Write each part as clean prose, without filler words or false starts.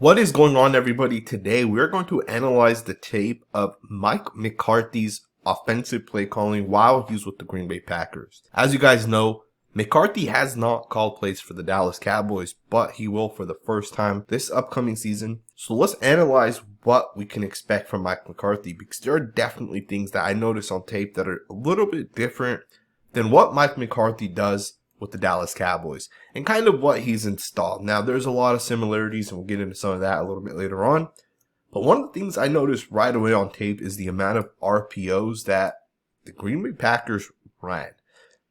What is going on, everybody? Today we're going to analyze the tape of Mike McCarthy's offensive play calling while he was with the Green Bay Packers. As you guys know, McCarthy has not called plays for the Dallas Cowboys, but he will for the first time this upcoming season. So let's analyze what we can expect from Mike McCarthy, because there are definitely things that I noticed on tape that are a little bit different than what Mike McCarthy does with the Dallas Cowboys and kind of what he's installed. Now, there's a lot of similarities, and we'll get into some of that a little bit later on. But one of the things I noticed right away on tape is the amount of RPOs that the Green Bay Packers ran.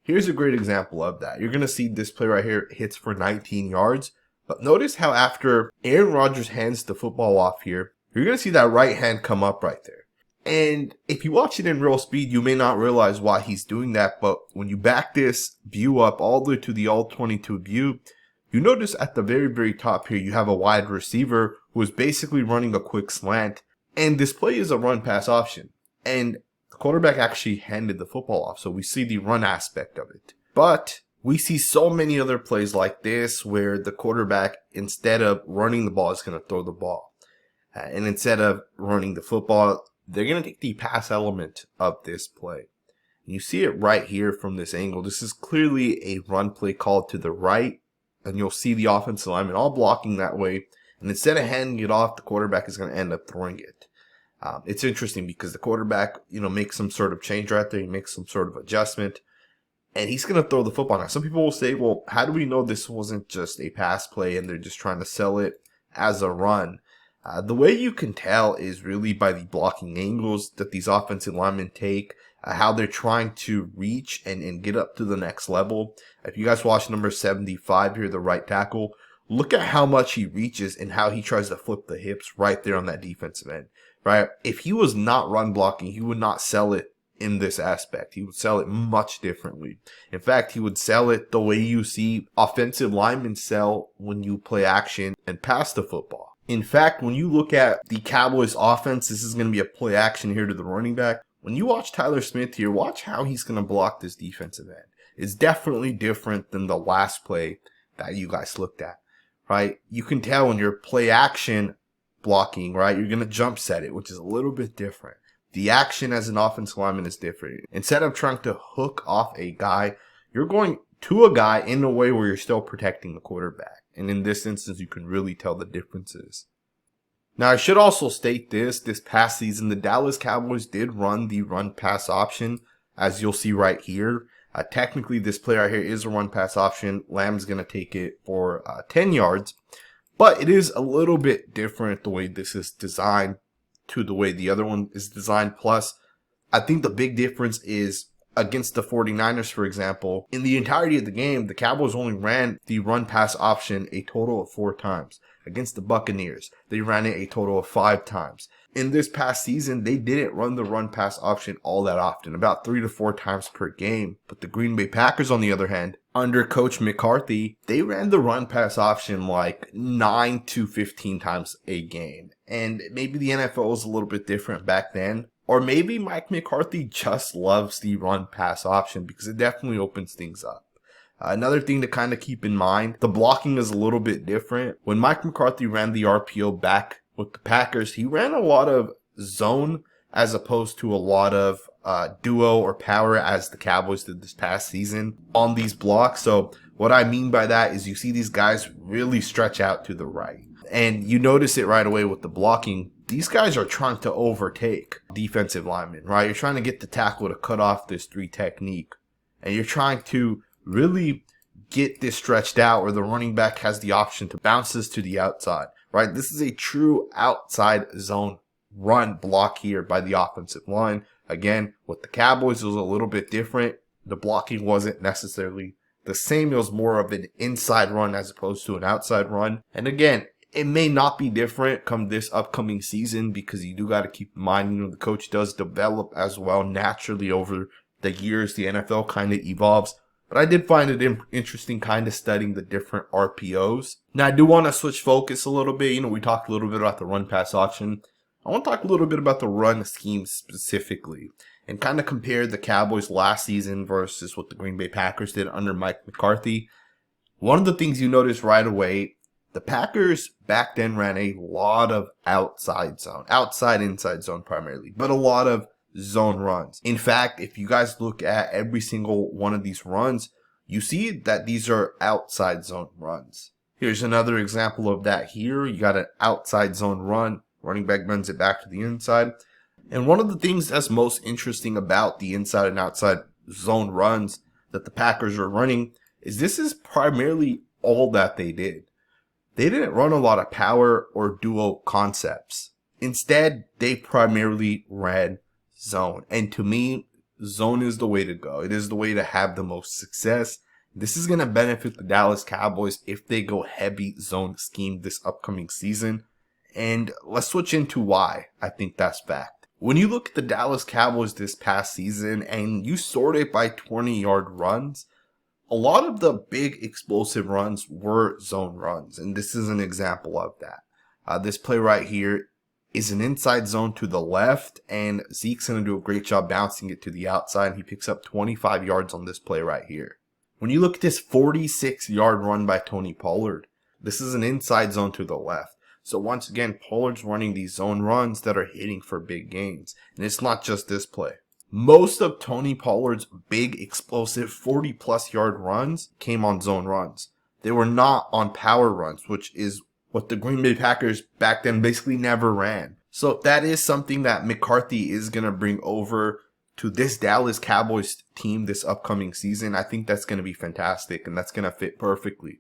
Here's a great example of that. You're going to see this play right here hits for 19 yards. But notice how after Aaron Rodgers hands the football off here, you're going to see that right hand come up right there. And if you watch it in real speed, you may not realize why he's doing that. But when you back this view up all the way to the all-22 view, you notice at the very, very top here, you have a wide receiver who is basically running a quick slant. And this play is a run-pass option. And the quarterback actually handed the football off. So we see the run aspect of it. But we see so many other plays like this where the quarterback, instead of running the ball, is going to throw the ball. And instead of running the football, they're going to take the pass element of this play. And you see it right here from this angle. This is clearly a run play called to the right. And you'll see the offensive lineman all blocking that way. And instead of handing it off, the quarterback is going to end up throwing it. It's interesting because the quarterback, makes some sort of change right there. He makes some sort of adjustment. And he's going to throw the football. Now, some people will say, well, how do we know this wasn't just a pass play and they're just trying to sell it as a run? The way you can tell is really by the blocking angles that these offensive linemen take, how they're trying to reach and get up to the next level. If you guys watch number 75 here, the right tackle, look at how much he reaches and how he tries to flip the hips right there on that defensive end, right? If he was not run blocking, he would not sell it in this aspect. He would sell it much differently. In fact, he would sell it the way you see offensive linemen sell when you play action and pass the football. In fact, when you look at the Cowboys offense, this is going to be a play action here to the running back. When you watch Tyler Smith here, watch how he's going to block this defensive end. It's definitely different than the last play that you guys looked at, right? You can tell when you're play action blocking, right? You're going to jump set it, which is a little bit different. The action as an offensive lineman is different. Instead of trying to hook off a guy, you're going to a guy in a way where you're still protecting the quarterback. And in this instance, you can really tell the differences. Now, I should also state this past season, the Dallas Cowboys did run the run-pass option, as you'll see right here. Technically, this play right here is a run-pass option. Lamb's going to take it for 10 yards. But it is a little bit different the way this is designed to the way the other one is designed. Plus, I think the big difference is against the 49ers, for example, in the entirety of the game, the Cowboys only ran the run-pass option a total of 4 times. Against the Buccaneers, they ran it a total of 5 times. In this past season, they didn't run the run-pass option all that often, about 3 to 4 times per game. But the Green Bay Packers, on the other hand, under Coach McCarthy, they ran the run-pass option like 9 to 15 times a game. And maybe the NFL was a little bit different back then. Or maybe Mike McCarthy just loves the run-pass option because it definitely opens things up. Another thing to kind of keep in mind, the blocking is a little bit different. When Mike McCarthy ran the RPO back with the Packers, he ran a lot of zone as opposed to a lot of duo or power as the Cowboys did this past season on these blocks. So what I mean by that is you see these guys really stretch out to the right. And you notice it right away with the blocking. These guys are trying to overtake defensive linemen, right? You're trying to get the tackle to cut off this 3 technique. And you're trying to really get this stretched out where the running back has the option to bounce this to the outside, right? This is a true outside zone run block here by the offensive line. Again, with the Cowboys, it was a little bit different. The blocking wasn't necessarily the same. It was more of an inside run as opposed to an outside run. And again, it may not be different come this upcoming season because you do got to keep in mind, the coach does develop as well naturally over the years. The NFL kind of evolves. But I did find it interesting kind of studying the different RPOs. Now, I do want to switch focus a little bit. We talked a little bit about the run-pass option. I want to talk a little bit about the run scheme specifically and kind of compare the Cowboys last season versus what the Green Bay Packers did under Mike McCarthy. One of the things you notice right away The Packers back then ran a lot of outside inside zone primarily, but a lot of zone runs. In fact, if you guys look at every single one of these runs, you see that these are outside zone runs. Here's another example of that here. You got an outside zone run. Running back runs it back to the inside. And one of the things that's most interesting about the inside and outside zone runs that the Packers are running is this is primarily all that they did. They didn't run a lot of power or duo concepts. Instead, they primarily ran zone. And to me, zone is the way to go. It is the way to have the most success. This is going to benefit the Dallas Cowboys if they go heavy zone scheme this upcoming season. And let's switch into why I think that's fact. When you look at the Dallas Cowboys this past season and you sort it by 20-yard runs, a lot of the big explosive runs were zone runs. And this is an example of that. This play right here is an inside zone to the left, and Zeke's going to do a great job bouncing it to the outside. He picks up 25 yards on this play right here. When you look at this 46-yard run by Tony Pollard, this is an inside zone to the left. So once again, Pollard's running these zone runs that are hitting for big gains. And it's not just this play. Most of Tony Pollard's big, explosive 40-plus yard runs came on zone runs. They were not on power runs, which is what the Green Bay Packers back then basically never ran. So that is something that McCarthy is going to bring over to this Dallas Cowboys team this upcoming season. I think that's going to be fantastic, and that's going to fit perfectly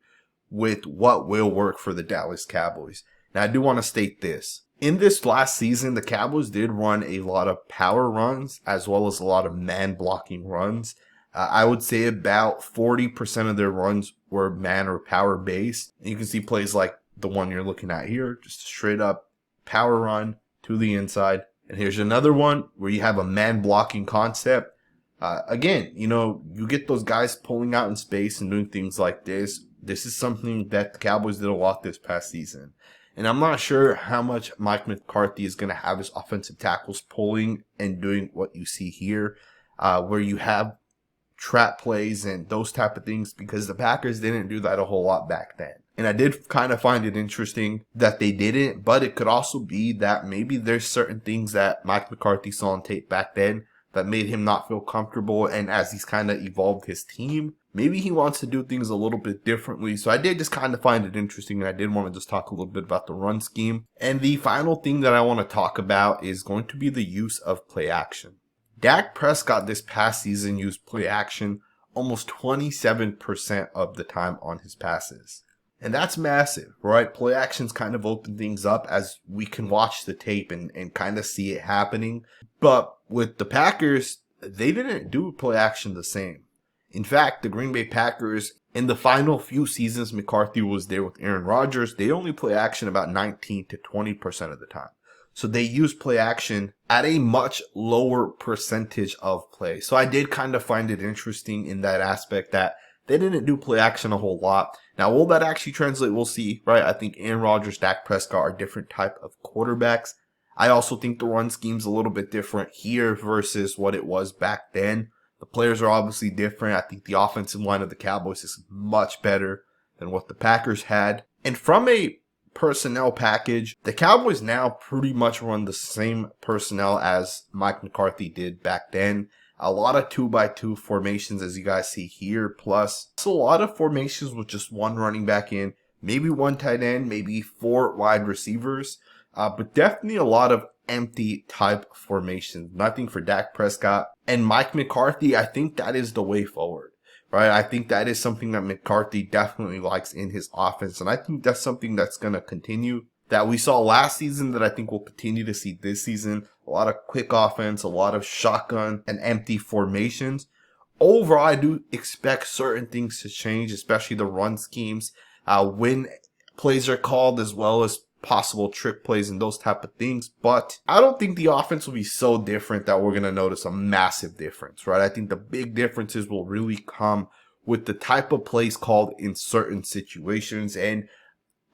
with what will work for the Dallas Cowboys. Now, I do want to state this. In this last season, the Cowboys did run a lot of power runs as well as a lot of man-blocking runs. I would say about 40% of their runs were man or power-based. You can see plays like the one you're looking at here, just a straight-up power run to the inside. And here's another one where you have a man-blocking concept. Again, you get those guys pulling out in space and doing things like this. This is something that the Cowboys did a lot this past season. And I'm not sure how much Mike McCarthy is going to have his offensive tackles pulling and doing what you see here, where you have trap plays and those type of things, because the Packers didn't do that a whole lot back then. And I did kind of find it interesting that they didn't, but it could also be that maybe there's certain things that Mike McCarthy saw on tape back then that made him not feel comfortable. And as he's kind of evolved his team, maybe he wants to do things a little bit differently. So I did just kind of find it interesting, and I did want to just talk a little bit about the run scheme. And the final thing that I want to talk about is going to be the use of play action. Dak Prescott this past season used play action almost 27% of the time on his passes. And that's massive, right? Play actions kind of open things up as we can watch the tape and kind of see it happening. But with the Packers, they didn't do play action the same. In fact, the Green Bay Packers, in the final few seasons McCarthy was there with Aaron Rodgers, they only play action about 19 to 20% of the time. So they use play action at a much lower percentage of play. So I did kind of find it interesting in that aspect that they didn't do play action a whole lot. Now, will that actually translate? We'll see, right? I think Aaron Rodgers, Dak Prescott are different type of quarterbacks. I also think the run scheme's a little bit different here versus what it was back then. The players are obviously different. I think the offensive line of the Cowboys is much better than what the Packers had. And from a personnel package, the Cowboys now pretty much run the same personnel as Mike McCarthy did back then. A lot of 2x2 formations, as you guys see here, plus a lot of formations with just one running back in, maybe one tight end, maybe 4 wide receivers, but definitely a lot of empty type formations. Nothing for Dak Prescott and Mike McCarthy. I think that is the way forward, right? I think that is something that McCarthy definitely likes in his offense, and I think that's something that's going to continue, that we saw last season, that I think we'll continue to see this season. A lot of quick offense, a lot of shotgun and empty formations. Overall, I do expect certain things to change, especially the run schemes, when plays are called, as well as possible trick plays and those type of things. But I don't think the offense will be so different that we're going to notice a massive difference, right? I think the big differences will really come with the type of plays called in certain situations, and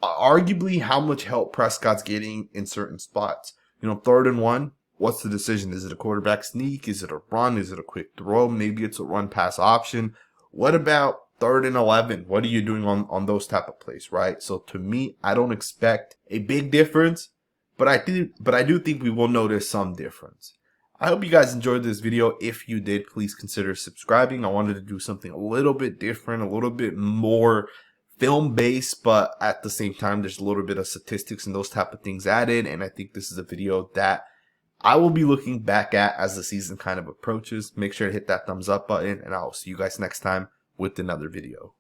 arguably how much help Prescott's getting in certain spots. 3rd and 1, what's the decision? Is it a quarterback sneak? Is it a run? Is it a quick throw? Maybe it's a run pass option. What about 3rd and 11. What are you doing on those type of plays, right? So to me, I don't expect a big difference, but I do think we will notice some difference. I hope you guys enjoyed this video. If you did, please consider subscribing. I wanted to do something a little bit different, a little bit more film based, but at the same time, there's a little bit of statistics and those type of things added. And I think this is a video that I will be looking back at as the season kind of approaches. Make sure to hit that thumbs up button, and I'll see you guys next time with another video.